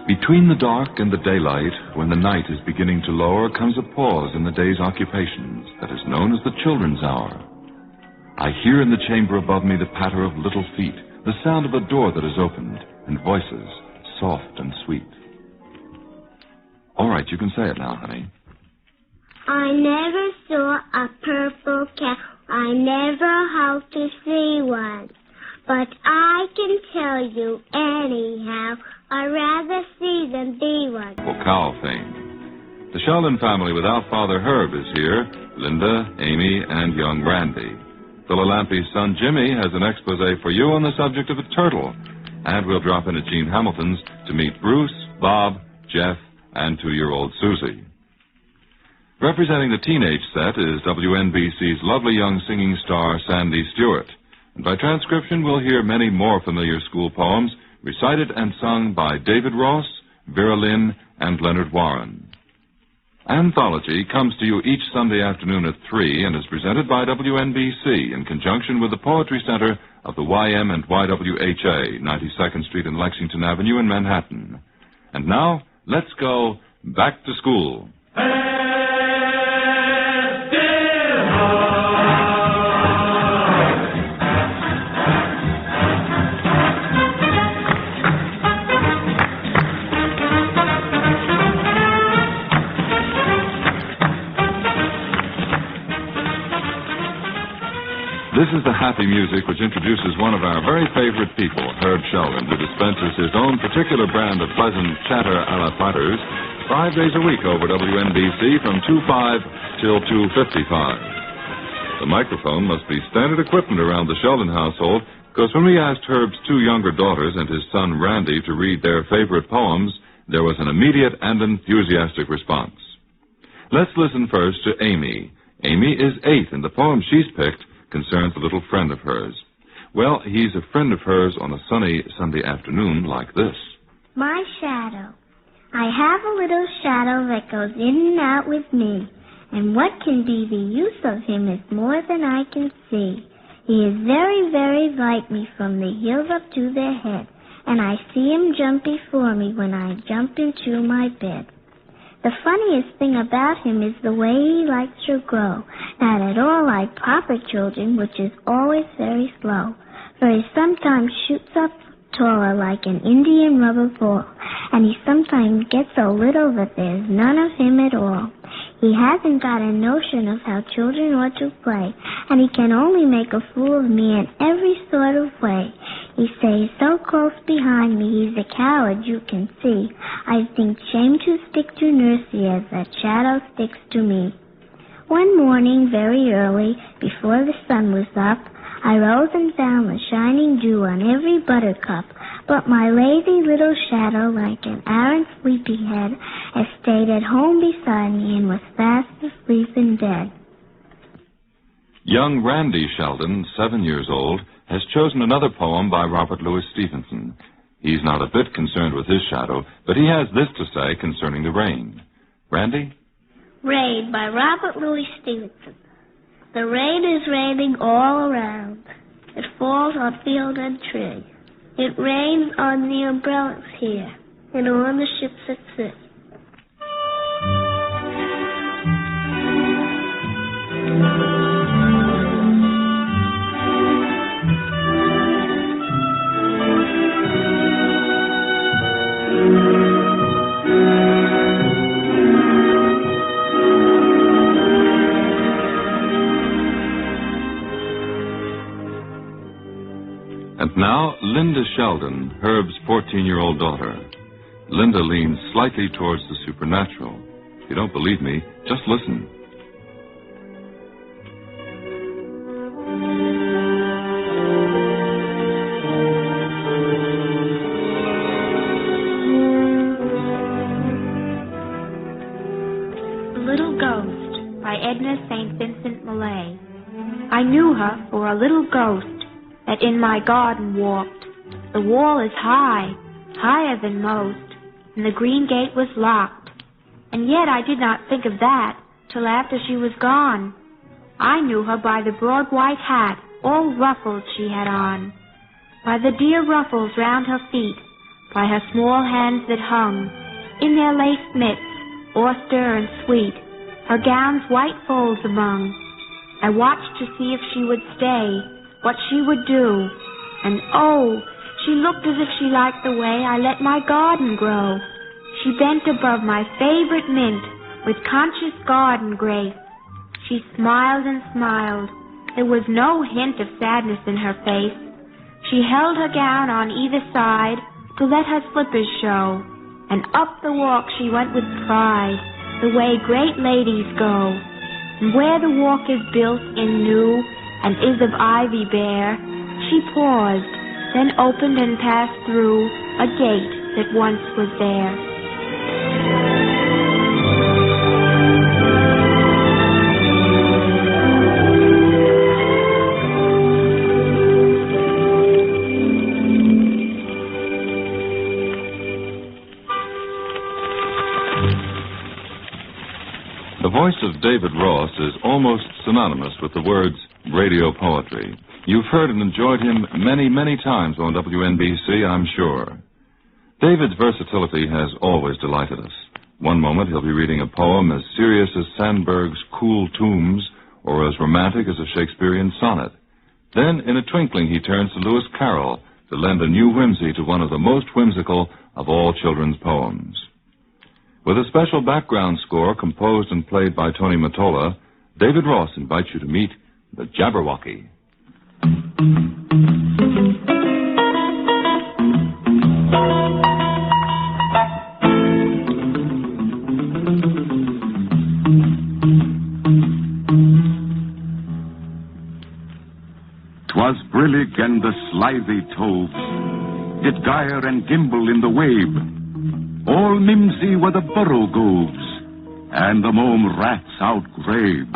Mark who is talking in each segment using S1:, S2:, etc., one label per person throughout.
S1: Between the dark and the daylight, when the night is beginning to lower, comes a pause in the day's occupations that is known as the children's hour. I hear in the chamber above me the patter of little feet, the sound of a door that is opened, and voices, soft and sweet. All right, you can say it now, honey.
S2: I never saw a purple cow. I never hoped to see one. But I can tell you anyhow, I'd rather see than be one.
S1: For cow fame. The Sheldon family without Father Herb is here. Linda, Amy, and young Randy. Philadelphia's son Jimmy has an expose for you on the subject of a turtle. And we'll drop in at Gene Hamilton's to meet Bruce, Bob, Jeff, and 2-year-old Susie. Representing the teenage set is WNBC's lovely young singing star Sandy Stewart. And by transcription, we'll hear many more familiar school poems recited and sung by David Ross, Vera Lynn, and Leonard Warren. Anthology comes to you each Sunday afternoon at 3 and is presented by WNBC in conjunction with the Poetry Center of the YM and YWHA, 92nd Street and Lexington Avenue in Manhattan. And now, let's go back to school. This is the happy music which introduces one of our very favorite people, Herb Sheldon, who dispenses his own particular brand of pleasant chatter a la platters 5 days a week over WNBC from 2:05 till 2:55. The microphone must be standard equipment around the Sheldon household, because when we asked Herb's 2 younger daughters and his son Randy to read their favorite poems, there was an immediate and enthusiastic response. Let's listen first to Amy. Amy is 8, and the poem she's picked concerns a little friend of hers. Well, he's a friend of hers on a sunny Sunday afternoon like this.
S2: My shadow. I have a little shadow that goes in and out with me, and what can be the use of him is more than I can see. He is very, very like me from the heels up to the head, and I see him jump before me when I jump into my bed. The funniest thing about him is the way he likes to grow, not at all like proper children, which is always very slow, for he sometimes shoots up taller like an Indian rubber ball, and he sometimes gets so little that there's none of him at all. He hasn't got a notion of how children ought to play, and he can only make a fool of me in every sort of way. He stays so close behind me, he's a coward, you can see. I think shame to stick to Nursery as that shadow sticks to me. One morning, very early, before the sun was up, I rose and found the shining dew on every buttercup, but my lazy little shadow, like an arrant sleepyhead, has stayed at home beside me and was fast asleep in bed.
S1: Young Randy Sheldon, 7 years old, has chosen another poem by Robert Louis Stevenson. He's not a bit concerned with his shadow, but he has this to say concerning the rain. Randy?
S2: Rain by Robert Louis Stevenson. The rain is raining all around. It falls on field and tree. It rains on the umbrellas here and on the ships at sea.
S1: And now, Linda Sheldon, Herb's 14-year-old daughter. Linda leans slightly towards the supernatural. If you don't believe me, just listen.
S3: The Little Ghost by Agnes St. Vincent Millay. I knew her for a little ghost that in my garden walked. The wall is high, higher than most, and the green gate was locked. And yet I did not think of that till after she was gone. I knew her by the broad white hat all ruffles she had on. By the dear ruffles round her feet, by her small hands that hung in their lace mitts, austere and sweet, her gown's white folds among, I watched to see if she would stay, what she would do, and oh, she looked as if she liked the way I let my garden grow. She bent above my favorite mint with conscious garden grace. She smiled and smiled. There was no hint of sadness in her face. She held her gown on either side to let her slippers show, and up the walk she went with pride, the way great ladies go. And where the walk is built in new and is of ivy bare, she paused, then opened and passed through a gate that once was there.
S1: The voice of David Ross is almost synonymous with the words radio poetry. You've heard and enjoyed him many, many times on WNBC, I'm sure. David's versatility has always delighted us. One moment he'll be reading a poem as serious as Sandburg's Cool Tombs or as romantic as a Shakespearean sonnet. Then, in a twinkling, he turns to Lewis Carroll to lend a new whimsy to one of the most whimsical of all children's poems. With a special background score composed and played by Tony Mottola, David Ross invites you to meet the Jabberwocky.
S4: 'Twas brillig and the slithy toves did gyre and gimble in the wabe. All mimsy were the borogoves, and the mome rats outgrabe.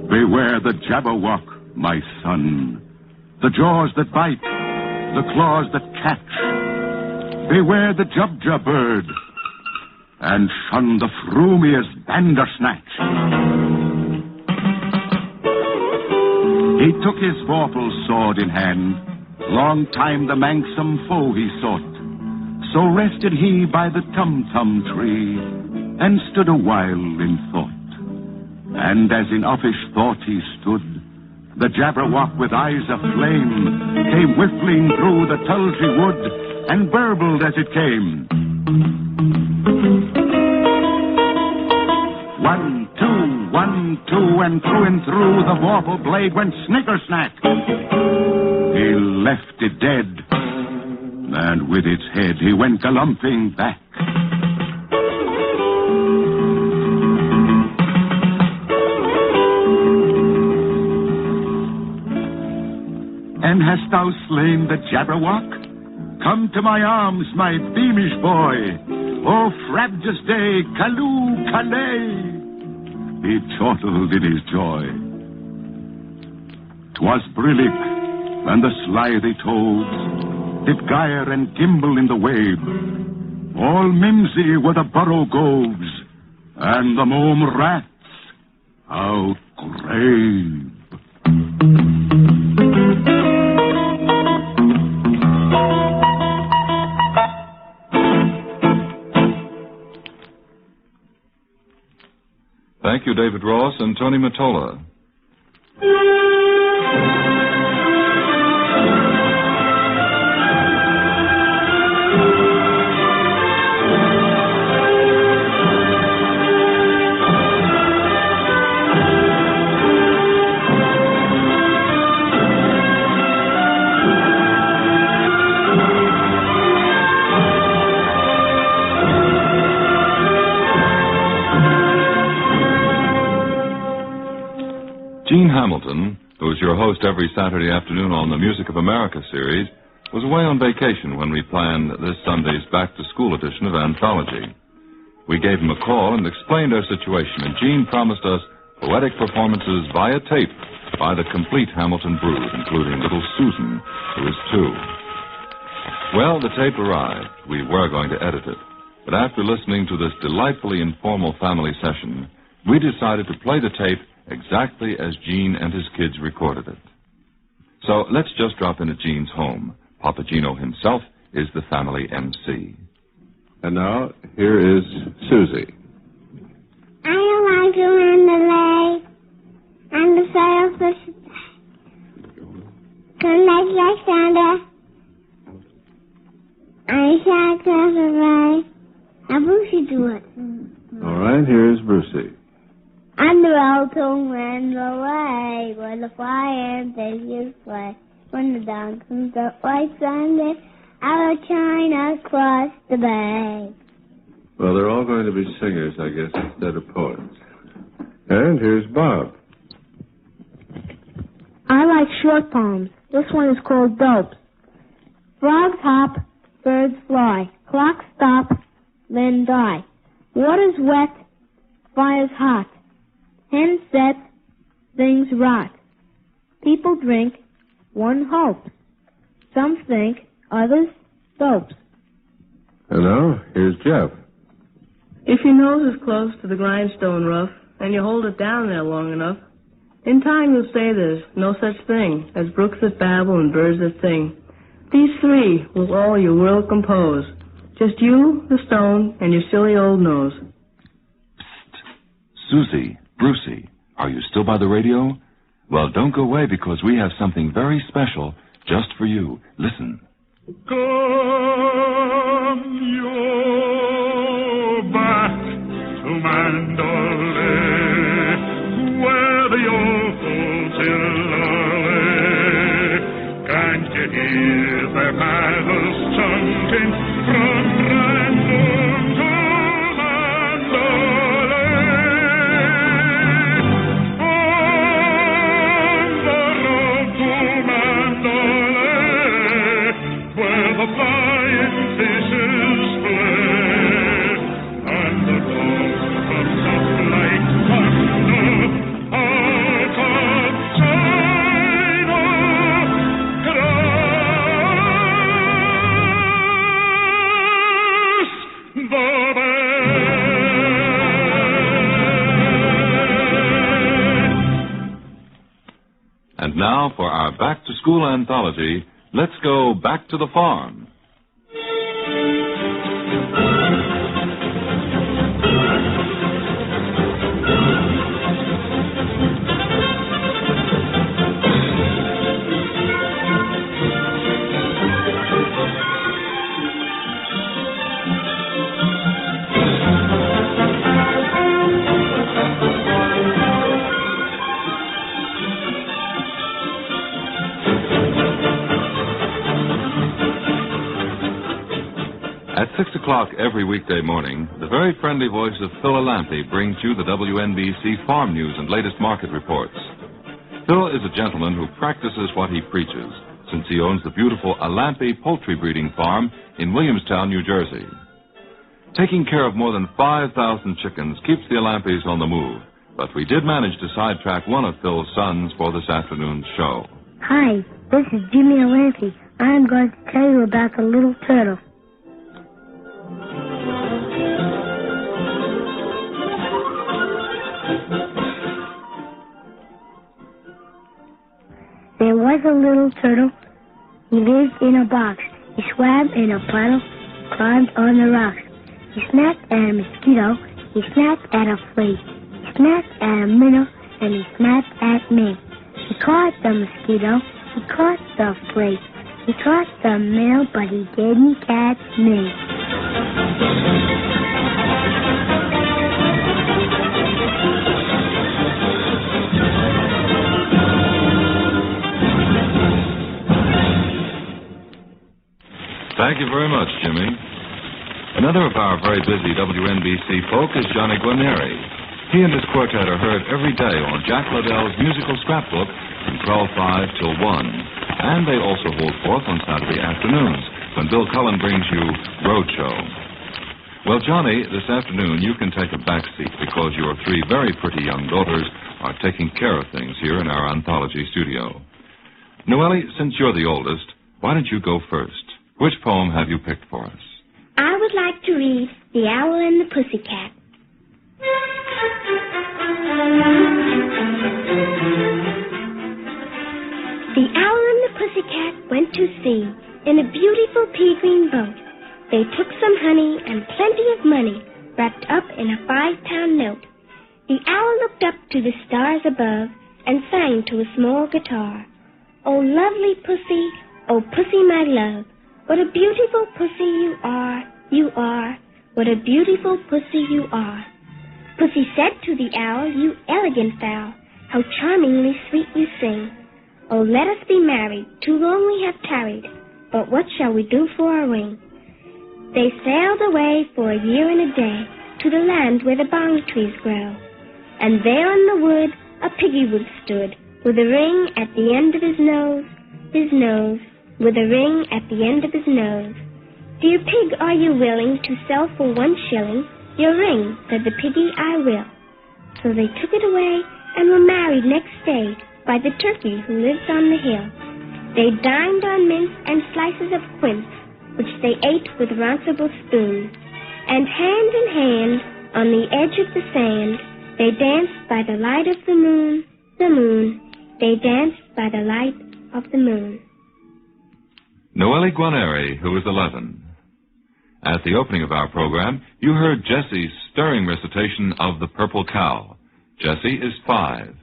S4: Beware the Jabberwock, my son, the jaws that bite, the claws that catch. Beware the Jubja bird, and shun the frumiest Bandersnatch. He took his vorpal sword in hand, long time the manxome foe he sought. So rested he by the tum-tum tree, and stood a while in thought. And as in uffish thought he stood, the Jabberwock with eyes aflame came whiffling through the tulgey wood, and burbled as it came. 1, 2, 1, 2, and through the vorpal blade went snicker-snack. He left it dead, and with its head he went galumping back. And hast thou slain the Jabberwock? Come to my arms, my beamish boy. O frabjous day, calloo, calais. He chortled in his joy. 'Twas brillig, and the slithy toves did gyre and gimble in the wabe. All mimsy were the borogoves, and the mome rats outgrabe.
S1: Thank you, David Ross and Tony Mottola. Gene Hamilton, who is your host every Saturday afternoon on the Music of America series, was away on vacation when we planned this Sunday's back-to-school edition of Anthology. We gave him a call and explained our situation, and Gene promised us poetic performances via tape by the complete Hamilton brood, including little Susan, who is 2. Well, the tape arrived. We were going to edit it. But after listening to this delightfully informal family session, we decided to play the tape exactly as Gene and his kids recorded it. So let's just drop in at Gene's home. Papa Gino himself is the family MC.
S5: And now, here is Susie.
S2: I like to run the lake and the sailfish collect like thunder. I shall cross the way. Now, Brucey, do it.
S5: All right, here's Brucey.
S2: On the road to run away, where the fire and fishes play. When the dawn comes up white Sunday, I will China across the bay.
S5: Well, they're all going to be singers, I guess, instead of poets. And here's Bob.
S3: I like short poems. This one is called Dopes. Frogs hop, birds fly, clocks stop, then die. Water's wet, fire's hot. Hens set, things rot. People drink, one hopes. Some think, others dopes.
S5: And now, here's Jeff.
S6: If your nose is close to the grindstone rough, and you hold it down there long enough, in time you'll say there's no such thing as brooks that babble and birds that sing. These three will all your world compose. Just you, the stone, and your silly old nose.
S1: Psst. Susie, Brucey, are you still by the radio? Well, don't go away because we have something very special just for you. Listen.
S7: Come you back to Mandalay, where the yokels still lay. Can't you hear their matters chanting from Random to Mandalay? On the road to Mandalay, where the flying fishes play, and the dawn comes up like thunder out of China. Cross the bay.
S1: And now for our back-to-school anthology, let's go back to the farm. At 6 o'clock every weekday morning, the very friendly voice of Phil Alampi brings you the WNBC farm news and latest market reports. Phil is a gentleman who practices what he preaches, since he owns the beautiful Alampi poultry breeding farm in Williamstown, New Jersey. Taking care of more than 5,000 chickens keeps the Alampis on the move, but we did manage to sidetrack one of Phil's sons for this afternoon's show.
S2: Hi, this is Jimmy Alampi. I'm going to tell you about the little turtle. There was a little turtle. He lived in a box. He swam in a puddle, climbed on the rocks. He snapped at a mosquito. He snapped at a flea. He snapped at a minnow, and he snapped at me. He caught the mosquito. He caught the flea. He caught the minnow, but he didn't catch me.
S1: Thank you very much, Jimmy. Another of our very busy WNBC folk is Johnny Guarneri. He and his quartet are heard every day on Jack Liddell's musical scrapbook from 12:05 till 1. And they also hold forth on Saturday afternoons when Bill Cullen brings you Roadshow. Well, Johnny, this afternoon you can take a back seat because your three very pretty young daughters are taking care of things here in our Anthology studio. Noelle, since you're the oldest, why don't you go first? Which poem have you picked for us?
S2: I would like to read The Owl and the Pussycat. The owl and the pussycat went to sea in a beautiful pea-green boat. They took some honey and plenty of money wrapped up in a 5-pound note. The owl looked up to the stars above and sang to a small guitar. Oh, lovely pussy, oh, pussy, my love, what a beautiful pussy you are, what a beautiful pussy you are. Pussy said to the owl, you elegant fowl, how charmingly sweet you sing. Oh, let us be married, too long we have tarried, but what shall we do for our ring? They sailed away for a year and a day to the land where the bong trees grow. And there on the wood a piggy wood stood, with a ring at the end of his nose, with a ring at the end of his nose. Dear pig, are you willing to sell for 1 shilling your ring? Said the piggy, I will. So they took it away and were married next day by the turkey who lives on the hill. They dined on mince and slices of quince, which they ate with runcible spoons. And hand in hand, on the edge of the sand, they danced by the light of the moon, they danced by the light of the moon.
S1: Noelle Guarneri, who is 11. At the opening of our program, you heard Jessie's stirring recitation of The Purple Cow. Jessie is 5.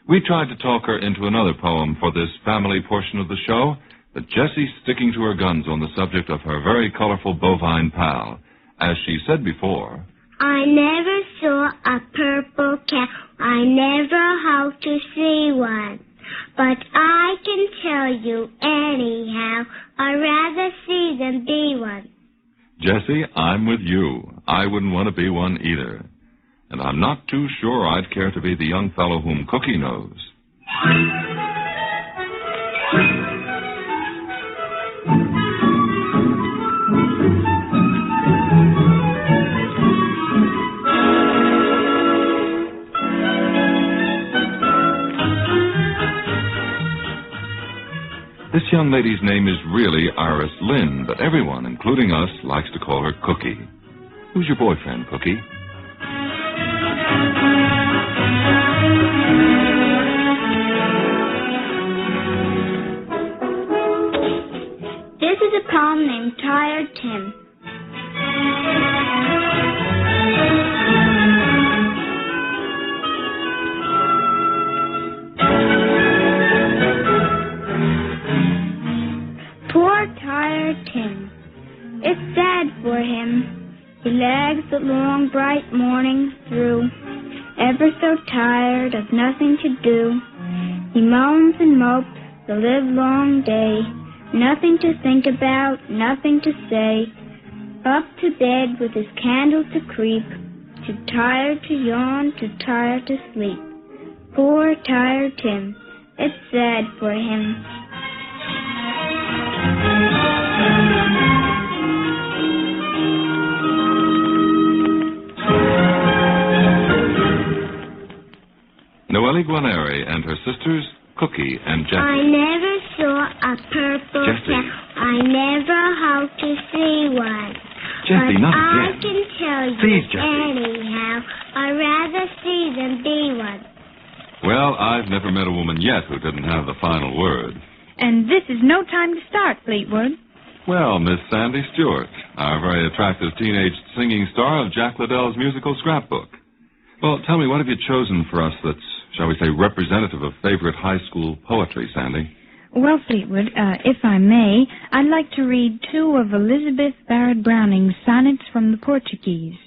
S1: We tried to talk her into another poem for this family portion of the show, but Jessie's sticking to her guns on the subject of her very colorful bovine pal. As she said before,
S2: I never saw a purple cow. I never hoped to see one. But I can tell you anyhow, I'd rather see than be one.
S1: Jessie, I'm with you. I wouldn't want to be one either. And I'm not too sure I'd care to be the young fellow whom Cookie knows. This young lady's name is really Iris Lynn, but everyone, including us, likes to call her Cookie. Who's your boyfriend, Cookie?
S2: This is a poem named Tired Tim. Poor Tired Tim. It's sad for him. He lags the long, bright morning through, ever so tired of nothing to do. He moans and mopes the livelong day, nothing to think about, nothing to say. Up to bed with his candle to creep, too tired to yawn, too tired to sleep. Poor Tired Tim. It's sad for him.
S1: Noelle Guarneri and her sisters, Cookie and Jessie.
S2: I never saw a purple cow. I never hoped to see one.
S1: Jessie,
S2: but
S1: not
S2: I
S1: again.
S2: can tell you
S1: Please, Jessie.
S2: anyhow, I'd rather see than be one.
S1: Well, I've never met a woman yet who didn't have the final word.
S3: And this is no time to start, Fleetwood.
S1: Well, Miss Sandy Stewart, our very attractive teenage singing star of Jack Liddell's musical scrapbook. Well, tell me, what have you chosen for us that's, shall we say, representative of favorite high school poetry, Sandy?
S3: Well, Fleetwood, if I may, I'd like to read 2 of Elizabeth Barrett Browning's sonnets from the Portuguese.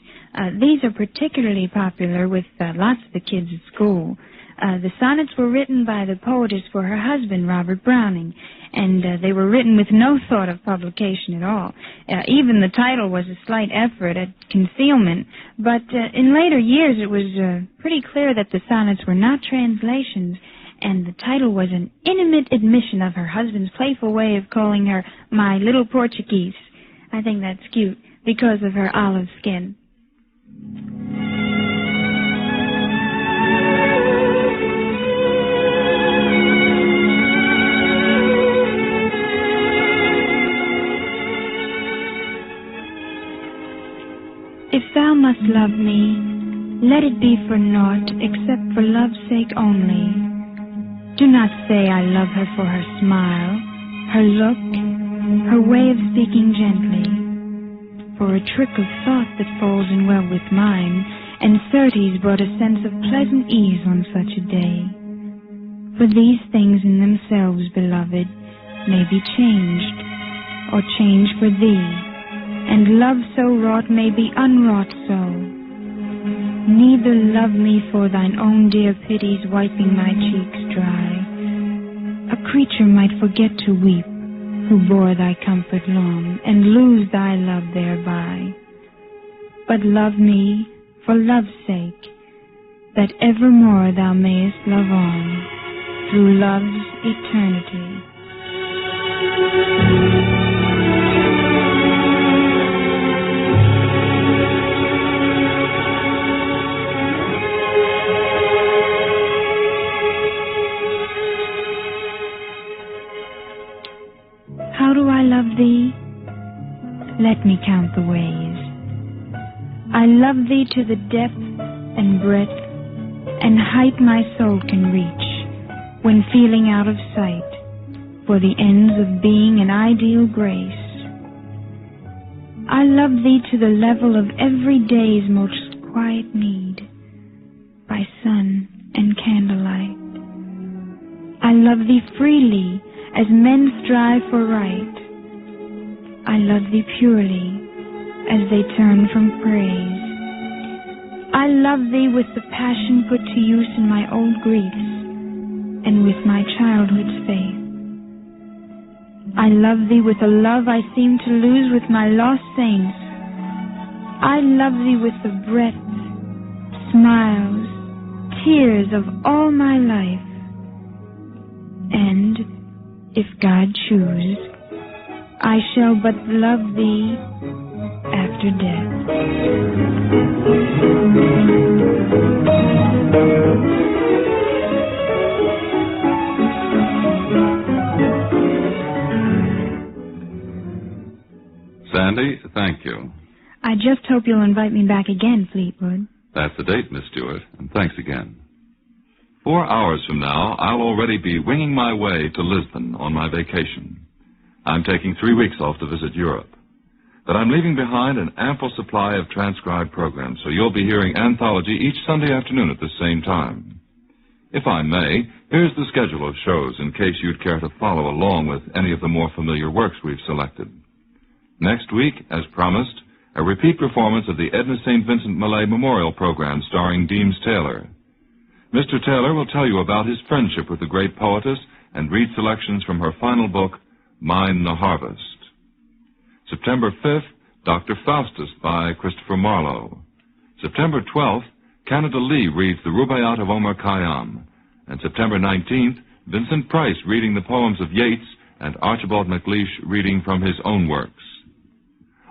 S3: These are particularly popular with lots of the kids at school. The sonnets were written by the poetess for her husband, Robert Browning, and they were written with no thought of publication at all. Even the title was a slight effort at concealment, but in later years it was pretty clear that the sonnets were not translations, and the title was an intimate admission of her husband's playful way of calling her my little Portuguese. I think that's cute because of her olive skin. If thou must love me, let it be for naught except for love's sake only.
S8: Do not say I love her for her smile, her look, her way of speaking gently, for a trick of thought that falls in well with mine, and certes brought a sense of pleasant ease on such a day. For these things in themselves, beloved, may be changed, or change for thee, and love so wrought may be unwrought so. Neither love me for thine own dear pities wiping my cheeks dry. A creature might forget to weep, who bore thy comfort long, and lose thy love thereby. But love me for love's sake, that evermore thou mayest love on, through love's eternity. How do I love thee? Let me count the ways. I love thee to the depth and breadth and height my soul can reach, when feeling out of sight, for the ends of being an ideal grace. I love thee to the level of every day's most quiet need, by sun and candlelight. I love thee freely, as men strive for right. I love thee purely, as they turn from praise. I love thee with the passion put to use in my old griefs, and with my childhood's faith. I love thee with a love I seem to lose with my lost saints. I love thee with the breath, smiles, tears of all my life. And, if God choose, I shall but love thee after death.
S1: Sandy, thank you.
S8: I just hope you'll invite me back again, Fleetwood.
S1: That's the date, Miss Stewart, and thanks again. 4 hours from now, I'll already be winging my way to Lisbon on my vacation. I'm taking 3 weeks off to visit Europe. But I'm leaving behind an ample supply of transcribed programs, so you'll be hearing Anthology each Sunday afternoon at the same time. If I may, here's the schedule of shows in case you'd care to follow along with any of the more familiar works we've selected. Next week, as promised, a repeat performance of the Edna St. Vincent Millay Memorial Program starring Deems Taylor. Mr. Taylor will tell you about his friendship with the great poetess and read selections from her final book, Mine the Harvest. September 5th, Dr. Faustus by Christopher Marlowe. September 12th, Canada Lee reads the Rubaiyat of Omar Khayyam. And September 19th, Vincent Price reading the poems of Yeats and Archibald MacLeish reading from his own works.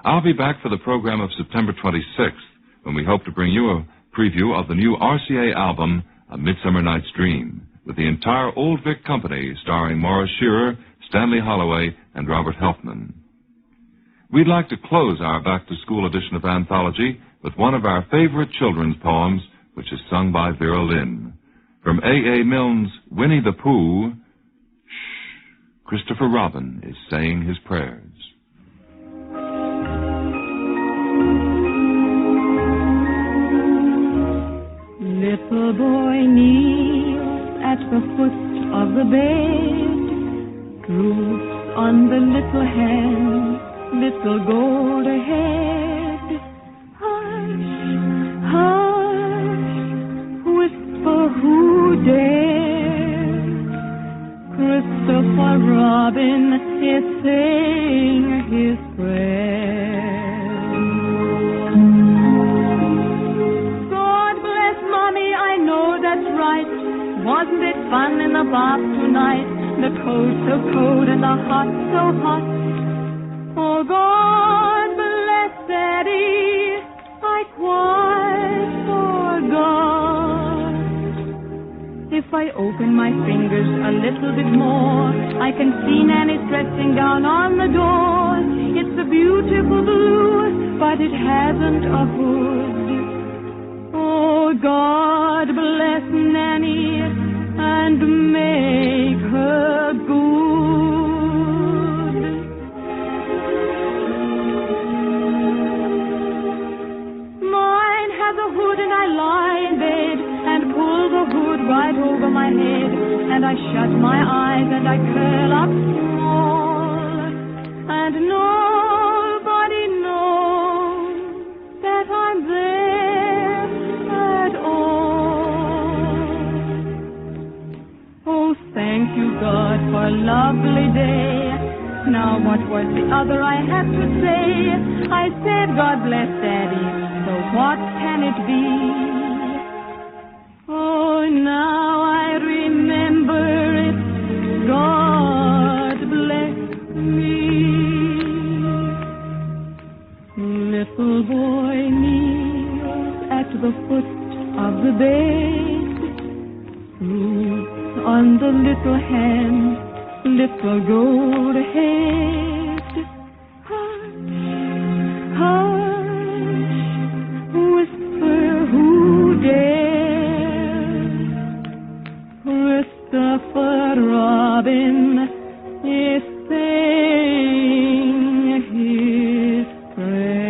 S1: I'll be back for the program of September 26th, when we hope to bring you a preview of the new RCA album, A Midsummer Night's Dream, with the entire Old Vic Company starring Morris Shearer, Stanley Holloway, and Robert Helfman. We'd like to close our back-to-school edition of Anthology with one of our favorite children's poems, which is sung by Vera Lynn. From A.A. Milne's Winnie the Pooh, shh, Christopher Robin is saying his prayers.
S9: Little boy kneels at the foot of the bed, droops on the little hand, little gold head. Hush, hush, whisper who dares. Christopher Robin is saying his prayers. Right. Wasn't it fun in the bath tonight? The cold so cold and the hot so hot. Oh, God bless Daddy, I quite forgot. If I open my fingers a little bit more, I can see Nanny stretching down on the door. It's a beautiful blue, but it hasn't a hood. Oh, God bless Nanny and May. over my head, and I shut my eyes and I curl up small, and nobody knows that I'm there at all. Oh, thank you, God, for a lovely day. Now what was the other I have to say? I said, God bless Daddy, so what can it be? Oh, now I remember it, God bless me. Little boy kneels at the foot of the bed, fruit on the little hand, little gold head. Hush, hush, whisper who dares. Christopher Robin is saying his prayers.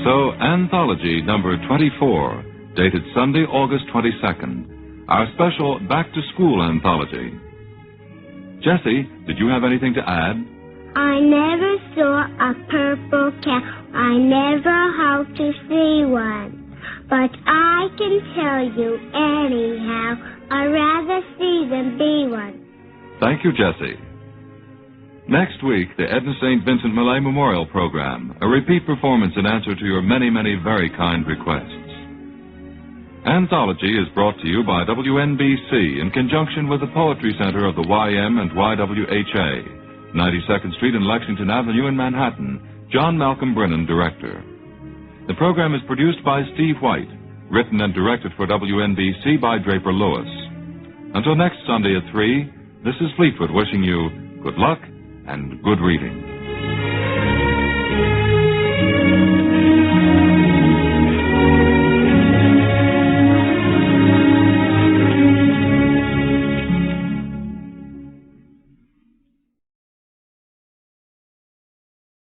S1: So, Anthology number 24, dated Sunday, August 22nd, our special back-to-school anthology. Jessie, did you have anything to add?
S2: I never saw a purple cow. I never hoped to see one. But I can tell you anyhow, I'd rather see than be one.
S1: Thank you, Jessie. Next week, the Edna St. Vincent Millay Memorial Program, a repeat performance in answer to your many, many very kind requests. Anthology is brought to you by WNBC in conjunction with the Poetry Center of the YM and YWHA, 92nd Street and Lexington Avenue in Manhattan. John Malcolm Brennan, director. The program is produced by Steve White, written and directed for WNBC by Draper Lewis. Until next Sunday at 3, this is Fleetwood wishing you good luck and good reading.